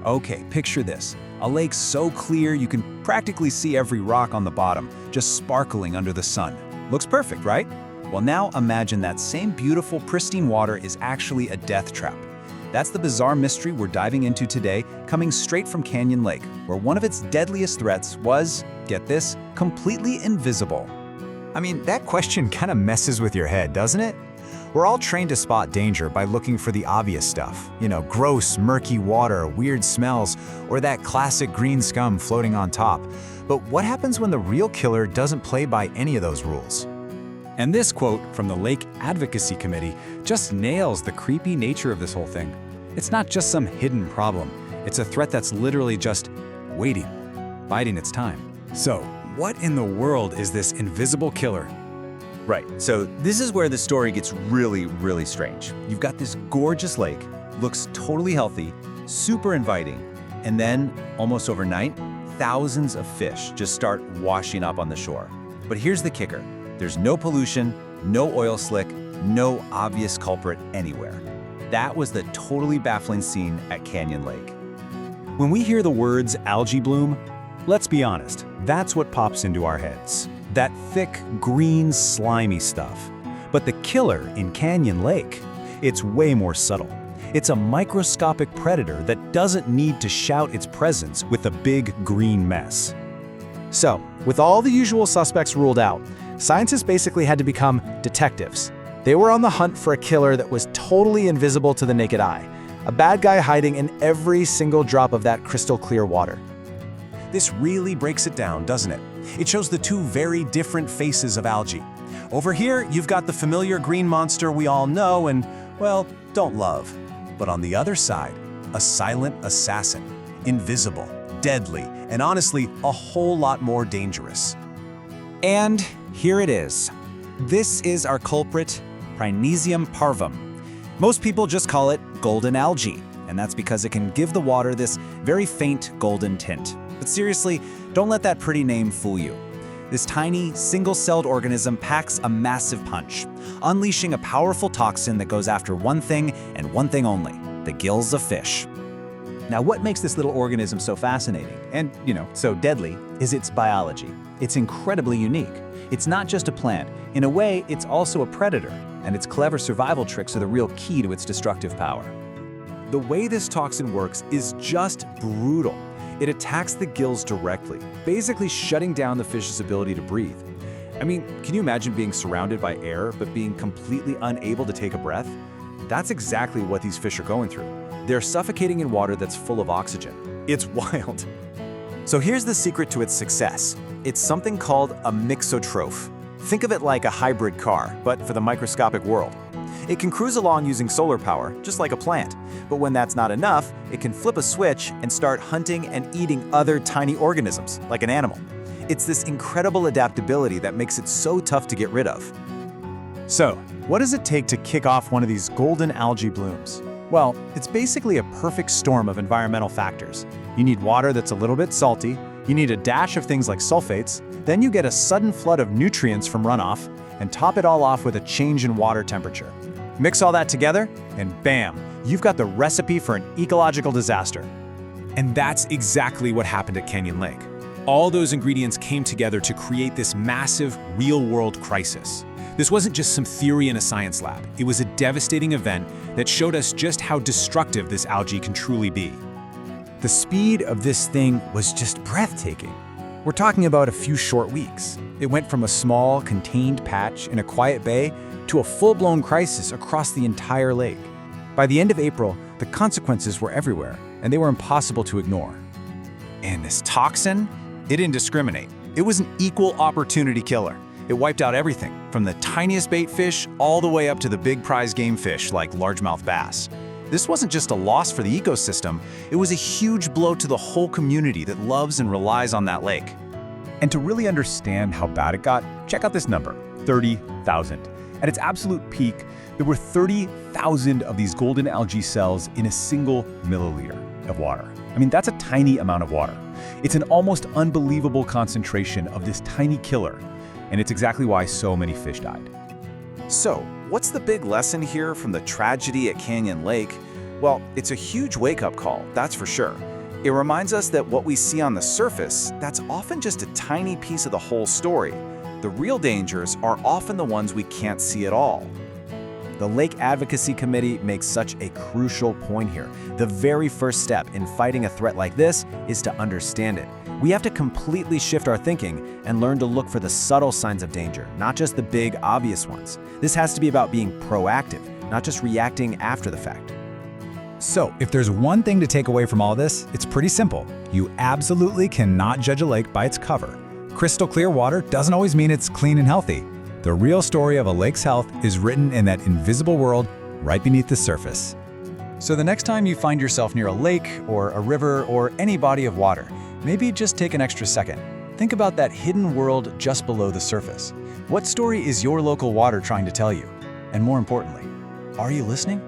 Okay, picture this. A lake so clear you can practically see every rock on the bottom, just sparkling under the sun. Looks perfect, right? Well, now imagine that same beautiful, pristine water is actually a death trap. That's the bizarre mystery we're diving into today, coming straight from Canyon Lake, where one of its deadliest threats was, get this, completely invisible. I mean, that question kind of messes with your head, doesn't it? We're all trained to spot danger by looking for the obvious stuff. Gross, murky water, weird smells, or that classic green scum floating on top. But what happens when the real killer doesn't play by any of those rules? And this quote from the Lake Advocacy Committee just nails the creepy nature of this whole thing. It's not just some hidden problem. It's a threat that's literally just waiting, biding its time. So, what in the world is this invisible killer? Right, so this is where the story gets really, really strange. You've got this gorgeous lake, looks totally healthy, super inviting, and then, almost overnight, thousands of fish just start washing up on the shore. But here's the kicker. There's no pollution, no oil slick, no obvious culprit anywhere. That was the totally baffling scene at Canyon Lake. When we hear the words algae bloom, let's be honest, that's what pops into our heads. That thick, green, slimy stuff. But the killer in Canyon Lake, it's way more subtle. It's a microscopic predator that doesn't need to shout its presence with a big green mess. So, with all the usual suspects ruled out, scientists basically had to become detectives. They were on the hunt for a killer that was totally invisible to the naked eye, a bad guy hiding in every single drop of that crystal clear water. This really breaks it down, doesn't it? It shows the two very different faces of algae. Over here, you've got the familiar green monster we all know and, well, don't love. But on the other side, a silent assassin, invisible, deadly, and honestly, a whole lot more dangerous. And here it is. This is our culprit, Prymnesium parvum. Most people just call it golden algae, and that's because it can give the water this very faint golden tint. But seriously, don't let that pretty name fool you. This tiny, single-celled organism packs a massive punch, unleashing a powerful toxin that goes after one thing and one thing only, the gills of fish. Now, what makes this little organism so fascinating and, so deadly is its biology. It's incredibly unique. It's not just a plant. In a way, it's also a predator, and its clever survival tricks are the real key to its destructive power. The way this toxin works is just brutal. It attacks the gills directly, basically shutting down the fish's ability to breathe. I mean, can you imagine being surrounded by air but being completely unable to take a breath? That's exactly what these fish are going through. They're suffocating in water that's full of oxygen. It's wild. So here's the secret to its success. It's something called a mixotroph. Think of it like a hybrid car, but for the microscopic world. It can cruise along using solar power, just like a plant. But when that's not enough, it can flip a switch and start hunting and eating other tiny organisms, like an animal. It's this incredible adaptability that makes it so tough to get rid of. So, what does it take to kick off one of these golden algae blooms? Well, it's basically a perfect storm of environmental factors. You need water that's a little bit salty, you need a dash of things like sulfates, then you get a sudden flood of nutrients from runoff, and top it all off with a change in water temperature. Mix all that together, and bam, you've got the recipe for an ecological disaster. And that's exactly what happened at Canyon Lake. All those ingredients came together to create this massive, real-world crisis. This wasn't just some theory in a science lab. It was a devastating event that showed us just how destructive this algae can truly be. The speed of this thing was just breathtaking. We're talking about a few short weeks. It went from a small, contained patch in a quiet bay to a full-blown crisis across the entire lake. By the end of April, the consequences were everywhere, and they were impossible to ignore. And this toxin, it didn't discriminate. It was an equal opportunity killer. It wiped out everything, from the tiniest bait fish all the way up to the big prize game fish like largemouth bass. This wasn't just a loss for the ecosystem, it was a huge blow to the whole community that loves and relies on that lake. And to really understand how bad it got, check out this number, 30,000. At its absolute peak, there were 30,000 of these golden algae cells in a single milliliter of water. I mean, that's a tiny amount of water. It's an almost unbelievable concentration of this tiny killer, and it's exactly why so many fish died. So, what's the big lesson here from the tragedy at Canyon Lake? Well, it's a huge wake-up call, that's for sure. It reminds us that what we see on the surface, that's often just a tiny piece of the whole story. The real dangers are often the ones we can't see at all. The Lake Advocacy Committee makes such a crucial point here. The very first step in fighting a threat like this is to understand it. We have to completely shift our thinking and learn to look for the subtle signs of danger, not just the big, obvious ones. This has to be about being proactive, not just reacting after the fact. So, if there's one thing to take away from all this, it's pretty simple. You absolutely cannot judge a lake by its cover. Crystal clear water doesn't always mean it's clean and healthy. The real story of a lake's health is written in that invisible world right beneath the surface. So the next time you find yourself near a lake or a river or any body of water, maybe just take an extra second. Think about that hidden world just below the surface. What story is your local water trying to tell you? And more importantly, are you listening?